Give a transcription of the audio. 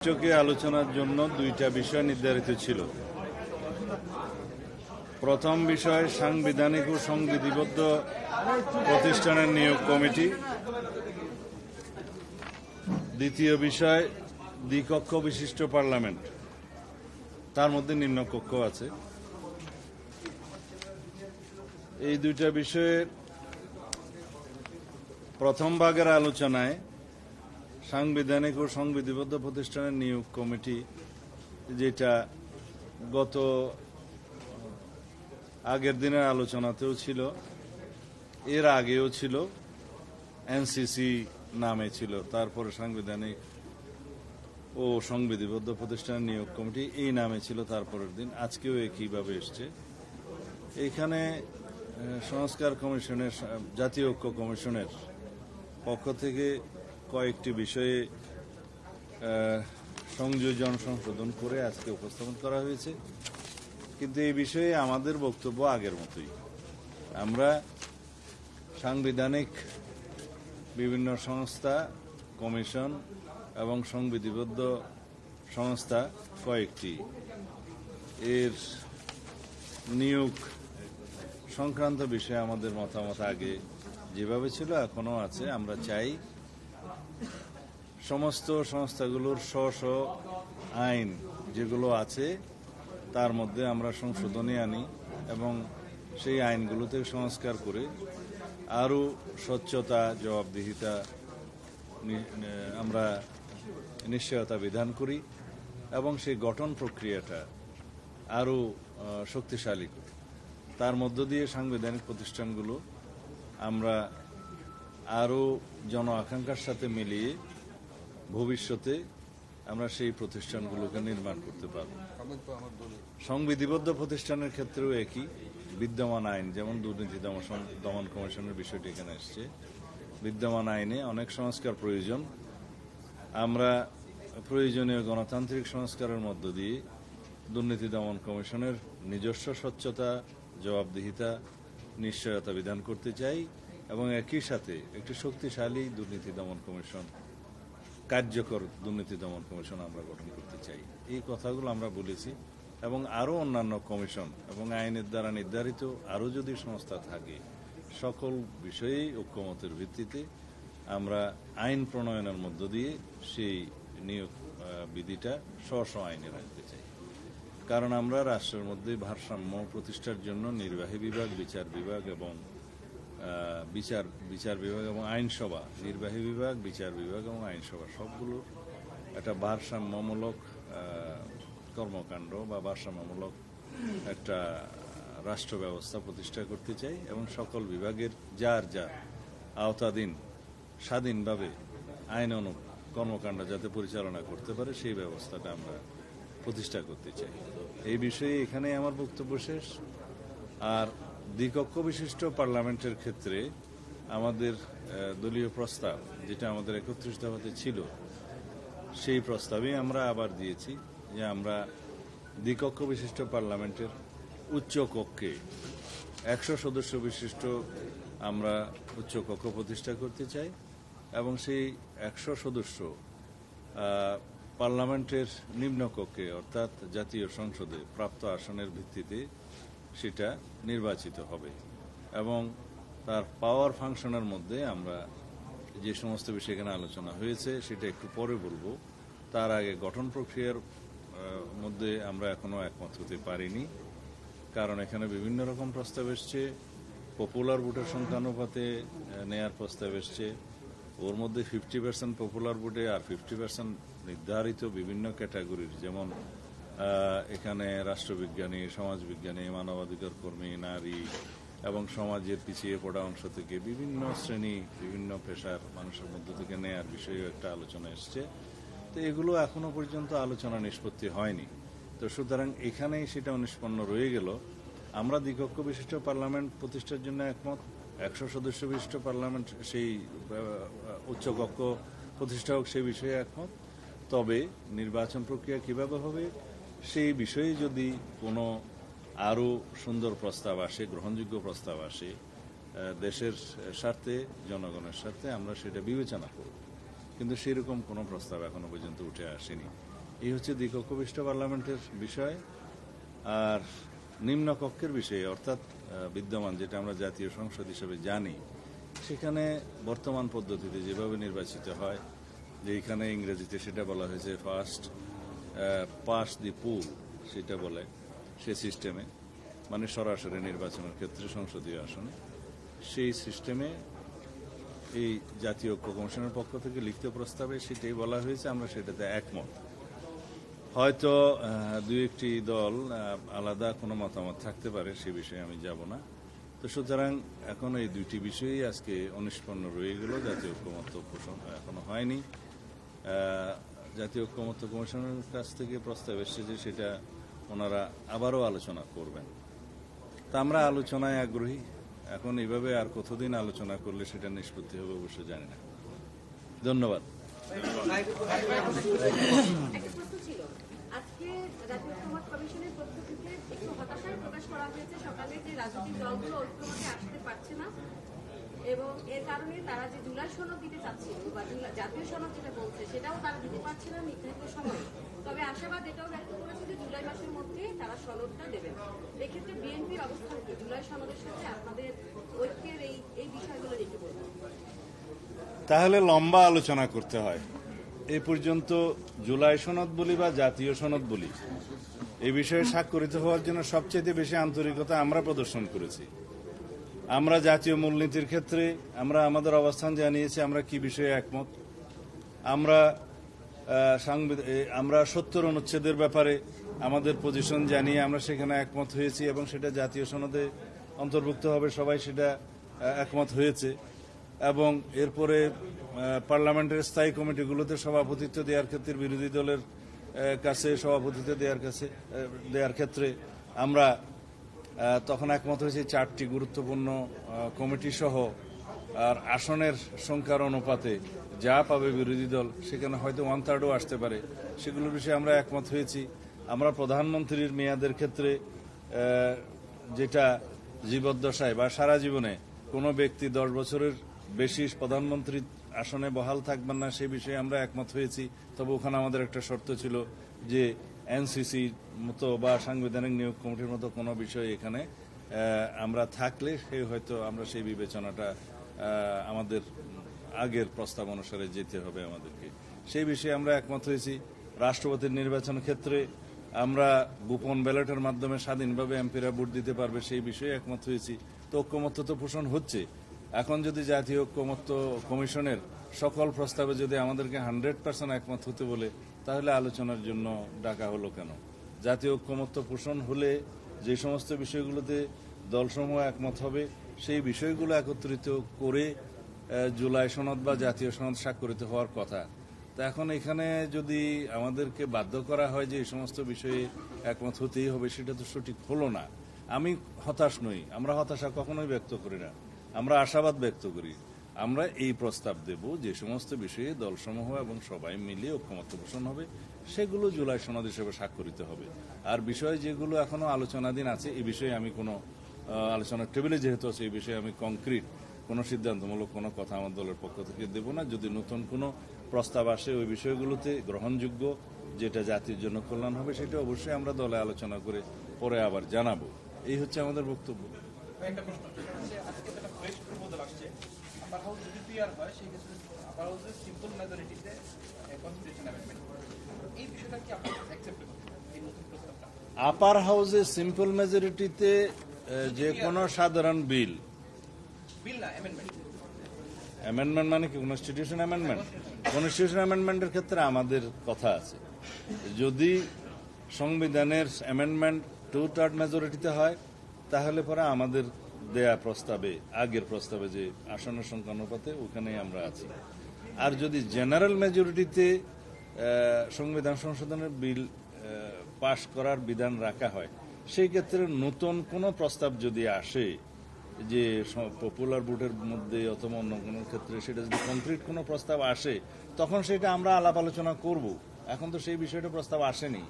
বৈঠকে আলোচনার জন্য দুইটা বিষয় নির্ধারিত ছিল। প্রথম বিষয় সাংবিধানিক ও সংবিধিবদ্ধ প্রতিষ্ঠানের নিয়োগ কমিটি, দ্বিতীয় বিষয় দ্বিকক্ষ বিশিষ্ট পার্লামেন্ট, তার মধ্যে নিম্নকক্ষ আছে। এই দুইটা বিষয়ে প্রথম ভাগের আলোচনায় সাংবিধানিক ও সংবিধিবদ্ধ প্রতিষ্ঠানের নিয়োগ কমিটি, যেটা গত আগের দিনের আলোচনাতেও ছিল, এর আগেও ছিল, এনসিসি নামে ছিল, তারপরে সাংবিধানিক ও সংবিধিবদ্ধ প্রতিষ্ঠানের নিয়োগ কমিটি এই নামে ছিল তারপরের দিন, আজকেও একইভাবে এসছে। এইখানে সংস্কার কমিশনের, জাতীয় ঐক্য কমিশনের পক্ষ থেকে কয়েকটি বিষয়ে সংযোজন সংশোধন করে আজকে উপস্থাপন করা হয়েছে। কিন্তু এই বিষয়ে আমাদের বক্তব্য আগের মতোই। আমরা সাংবিধানিক বিভিন্ন সংস্থা, কমিশন এবং সংবিধিবদ্ধ সংস্থা কয়েকটি এর নিয়োগ সংক্রান্ত বিষয়ে আমাদের মতামত আগে যেভাবে ছিল এখনো আছে। আমরা চাই সমস্ত সংস্থাগুলোর স্ব আইন যেগুলো আছে তার মধ্যে আমরা সংশোধনী আনি এবং সেই আইনগুলোতে সংস্কার করে আরও স্বচ্ছতা, জবাবদিহিতা আমরা নিশ্চয়তা বিধান করি এবং সেই গঠন প্রক্রিয়াটা আরও শক্তিশালী করি। তার মধ্য দিয়ে সাংবিধানিক প্রতিষ্ঠানগুলো আমরা আরও জন আকাঙ্ক্ষার সাথে মিলিয়ে ভবিষ্যতে আমরা সেই প্রতিষ্ঠানগুলোকে নির্মাণ করতে পারব। সংবিধিবদ্ধ প্রতিষ্ঠানের ক্ষেত্রেও একই, বিদ্যমান আইন, যেমন দুর্নীতি দমন কমিশনের বিষয়টি এখানে এসছে, বিদ্যমান আইনে অনেক সংস্কার প্রয়োজন। আমরা প্রয়োজনীয় গণতান্ত্রিক সংস্কারের মধ্য দিয়ে দুর্নীতি দমন কমিশনের নিজস্ব স্বচ্ছতা, জবাবদিহিতা, নিশ্চয়তা বিধান করতে চাই এবং একই সাথে একটি শক্তিশালী দুর্নীতি দমন কমিশন, কার্যকর দুর্নীতি দমন কমিশন আমরা গঠন করতে চাই। এই কথাগুলো আমরা বলেছি এবং আরও অন্যান্য কমিশন এবং আইনের দ্বারা নির্ধারিত আরও যদি সংস্থা থাকে, সকল বিষয়েই ঐক্যমতের ভিত্তিতে আমরা আইন প্রণয়নের মধ্য দিয়ে সেই নিয়োগ বিধিটা স্ব আইনে রাখতে চাই। কারণ আমরা রাষ্ট্রের মধ্যে ভারসাম্য প্রতিষ্ঠার জন্য নির্বাহী বিভাগ, বিচার বিভাগ এবং বিচার বিভাগ এবং আইনসভা, নির্বাহী বিভাগ, বিচার বিভাগ এবং আইনসভা সবগুলোর একটা ভারসাম্যমূলক কর্মকাণ্ড বা ভারসাম্যমূলক একটা রাষ্ট্র ব্যবস্থা প্রতিষ্ঠা করতে চাই এবং সকল বিভাগের যার যার আওতাধীন স্বাধীনভাবে আইন কর্মকাণ্ড যাতে পরিচালনা করতে পারে সেই ব্যবস্থাটা আমরা প্রতিষ্ঠা করতে চাই। এই বিষয়ে এখানে আমার বক্তব্য শেষ। আর দ্বিকক্ষ বিশিষ্ট পার্লামেন্টের ক্ষেত্রে আমাদের দলীয় প্রস্তাব, যেটা আমাদের 31 দফাতে ছিল, সেই প্রস্তাবে আমরা আবার দিয়েছি যে আমরা দ্বিকক্ষ বিশিষ্ট পার্লামেন্টের উচ্চ কক্ষে 100 সদস্য বিশিষ্ট আমরা উচ্চ কক্ষ প্রতিষ্ঠা করতে চাই এবং সেই 100 সদস্য পার্লামেন্টের নিম্নকক্ষে অর্থাৎ জাতীয় সংসদে প্রাপ্ত আসনের ভিত্তিতে সেটা নির্বাচিত হবে এবং তার পাওয়ার ফাংশনের মধ্যে আমরা যে সমস্ত বিষয় এখানে আলোচনা হয়েছে সেটা একটু পরে বলবো। তার আগে গঠন প্রক্রিয়ার মধ্যে আমরা এখনো একমত হতে পারিনি, কারণ এখানে বিভিন্ন রকম প্রস্তাব এসছে। পপুলার ভোটের সংখ্যানুপাতে নেয়ার প্রস্তাব এসছে, ওর মধ্যে 50% পপুলার ভোটে আর 50% নির্ধারিত বিভিন্ন ক্যাটাগরির, যেমন এখানে রাষ্ট্রবিজ্ঞানী, সমাজবিজ্ঞানী, মানবাধিকার কর্মী, নারী এবং সমাজের পিছিয়ে পড়া অংশ থেকে বিভিন্ন শ্রেণী, বিভিন্ন পেশার মানুষের মধ্য থেকে নেয়ার বিষয়েও একটা আলোচনা এসছে। তো এগুলো এখনো পর্যন্ত আলোচনা নিষ্পত্তি হয়নি। তো সুতরাং এখানেই সেটা নিষ্পন্ন রয়ে গেল। আমরা দ্বিকক্ষ বিশিষ্ট পার্লামেন্ট প্রতিষ্ঠার জন্য একমত, 100 সদস্য বিশিষ্ট পার্লামেন্ট সেই উচ্চকক্ষ প্রতিষ্ঠা হোক সেই বিষয়ে একমত। তবে নির্বাচন প্রক্রিয়া কিভাবে হবে সেই বিষয়ে যদি কোনো আরও সুন্দর প্রস্তাব আসে, গ্রহণযোগ্য প্রস্তাব আসে দেশের স্বার্থে, জনগণের স্বার্থে, আমরা সেটা বিবেচনা করব। কিন্তু সেরকম কোনো প্রস্তাব এখনো পর্যন্ত উঠে আসেনি। এই হচ্ছে দ্বিকক্ষ বিশিষ্ট পার্লামেন্টের বিষয়। আর নিম্ন কক্ষের বিষয়ে অর্থাৎ বিদ্যমান যেটা আমরা জাতীয় সংসদ হিসেবে জানি, সেখানে বর্তমান পদ্ধতিতে যেভাবে নির্বাচিত হয়, যে এখানে ইংরেজিতে সেটা বলা হয়েছে ফার্স্ট পাস দি পুল, সেটা বলে সে সিস্টেমে, মানে সরাসরি নির্বাচনের ক্ষেত্রে সংসদীয় আসনে, সেই সিস্টেমে এই জাতীয় ঐক্য কমিশনের পক্ষ থেকে লিখিত প্রস্তাবে সেটাই বলা হয়েছে। আমরা সেটাতে একমত। হয়তো দুই একটি দল আলাদা কোনো মতামত থাকতে পারে, সে বিষয়ে আমি যাব না। তো সুতরাং এখন এই দুইটি বিষয়ই আজকে অনিষ্পন্ন রয়ে গেল। জাতীয় ঐক্যমত্য পোষণ এখনো হয়নি। জাতীয় ঐক্যমত্য কমিশনের কাছ থেকে প্রস্তাব এসেছে যে সেটা ওনারা আবারও আলোচনা করবেন। তা আমরা আলোচনায় আগ্রহী। এখন এইভাবে আর কতদিন আলোচনা করলে সেটা নিষ্পত্তি হবে অবশ্য জানি না। ধন্যবাদ। আজকে জাতীয় ঐক্যমত্য কমিশনের পক্ষ থেকে একটু হতাশায় প্রকাশ করা হয়েছে সকালে যে রাজনৈতিক দলগুলো ঐক্যমতে আসতে পারছে না, এবং এর কারণে তারা যে জুলাই সনদ দিতে চাচ্ছিল বা জাতীয় সনদ যেটা বলছে সেটাও তারা দিতে পারছে না নির্ধারিত সময়ে। তবে আশাবাদ এটাও ব্যক্ত করেছে যে জুলাই মাসের মধ্যে তারা সনদটা দেবেন। এক্ষেত্রে বিএনপির অবস্থান কি জুলাই সনদের সাথে আপনাদের ঐক্যের এই বিষয়গুলো রেখে বলবেন? তাহলে লম্বা আলোচনা করতে হয়। এই পর্যন্ত জুলাই সনদ বলি বা জাতীয় সনদ বলি, এই বিষয়ে স্বাক্ষরিত হওয়ার জন্য সবচেয়ে বেশি আন্তরিকতা আমরা প্রদর্শন করেছি। আমরা জাতীয় মূলনীতির ক্ষেত্রে আমরা আমাদের অবস্থান জানিয়েছি, আমরা কি বিষয়ে একমত। আমরা 70 অনুচ্ছেদের ব্যাপারে আমাদের পজিশন জানিয়ে আমরা সেখানে একমত হয়েছি এবং সেটা জাতীয় সনদে অন্তর্ভুক্ত হবে, সবাই সেটা একমত হয়েছে। এবং এরপরে পার্লামেন্টের স্থায়ী কমিটিগুলোতে সভাপতিত্ব দেওয়ার ক্ষেত্রে বিরোধী দলের কাছে সভাপতিত্ব দেওয়ার ক্ষেত্রে আমরা তখন একমত হয়েছে 4টি গুরুত্বপূর্ণ কমিটি সহ। আর আসনের সংখ্যার অনুপাতে যা পাবে বিরোধী দল সেখানে হয়তো 1/3ও আসতে পারে, সেগুলোর বিষয়ে আমরা একমত হয়েছি। আমরা প্রধানমন্ত্রীর মেয়াদের ক্ষেত্রে যেটা জীবদ্দশায় বা সারা জীবনে কোনো ব্যক্তি 10 বছরের বেশি প্রধানমন্ত্রী আসনে বহাল থাকবেন না, সে বিষয়ে আমরা একমত হয়েছি। তবে ওখানে আমাদের একটা শর্ত ছিল যে এনসিসির মতো বা সাংবিধানিক নিয়োগ কমিটির মতো কোনো বিষয় এখানে আমরা থাকলে হয়তো আমরা সেই বিবেচনাটা আমাদের আগের প্রস্তাব অনুসারে যেতে হবে আমাদেরকে, সেই বিষয়ে আমরা একমত হয়েছি। রাষ্ট্রপতির নির্বাচন ক্ষেত্রে আমরা গোপন ব্যালটের মাধ্যমে স্বাধীনভাবে এমপিরা ভোট দিতে পারবে, সেই বিষয়ে একমত হয়েছি। তো ঐক্যমত্য তো পোষণ হচ্ছে। এখন যদি জাতীয় ঐক্যমত্য কমিশনের সকল প্রস্তাবে যদি আমাদেরকে 100% একমত হতে বলে, তাহলে আলোচনার জন্য ডাকা হলো কেন? জাতীয় ঐক্যমত্য পোষণ হলে যে সমস্ত বিষয়গুলোতে দলসমূহ একমত হবে, সেই বিষয়গুলো একত্রিত করে জুলাই সনদ বা জাতীয় সনদ স্বাক্ষরিত হওয়ার কথা। তা এখন এখানে যদি আমাদেরকে বাধ্য করা হয় যে এই সমস্ত বিষয়ে একমত হতেই হবে, সেটা তো সঠিক হলো না। আমি হতাশ নই, আমরা হতাশা কখনোই ব্যক্ত করি না, আমরা আশাবাদ ব্যক্ত করি। আমরা এই প্রস্তাব দেব যে সমস্ত বিষয়ে দলসমূহ এবং সবাই মিলে ঐক্যমত্য পোষণ হবে, সেগুলো জুলাই সনদ হিসেবে স্বাক্ষরিত হবে। আর বিষয় যেগুলো এখনো আলোচনাধীন আছে, এই বিষয়ে আমি কোনো আলোচনার টেবিলে যেহেতু আছে, এই বিষয়ে আমি কংক্রিট কোনো সিদ্ধান্তমূলক কোনো কথা আমার দলের পক্ষ থেকে দেব না। যদি নতুন কোনো প্রস্তাব আসে ওই বিষয়গুলোতে গ্রহণযোগ্য, যেটা জাতির জন্য কল্যাণ হবে, সেটা অবশ্যই আমরা দলে আলোচনা করে পরে আবার জানাবো। এই হচ্ছে আমাদের বক্তব্য। আপার হাউসে সিম্পল মেজরিটিতে যে কোনো সাধারণ বিল অ্যামেন্ডমেন্ট মানে কি কনস্টিটিউশন অ্যামেন্ডমেন্ট? কনস্টিটিউশন অ্যামেন্ডমেন্টের ক্ষেত্রে আমাদের কথা আছে, যদি সংবিধানের অ্যামেন্ডমেন্ট 2/3 মেজরিটিতে হয়, তাহলে পরে আমাদের দেয়া প্রস্তাবে, আগের প্রস্তাবে যে আসনের সংখ্যা অনুপাতে ওখানেই আমরা আছি। আর যদি জেনারেল মেজরিটিতে সংবিধান সংশোধনের বিল পাশ করার বিধান রাখা হয়, সেই ক্ষেত্রে নতুন কোনো প্রস্তাব যদি আসে যে পপুলার ভোটের মধ্যে অথবা অন্য কোনো ক্ষেত্রে, সেটা যদি কংক্রিট কোনো প্রস্তাব আসে, তখন সেটা আমরা আলাপ আলোচনা করব। এখন তো সেই বিষয়টা প্রস্তাব আসেনি।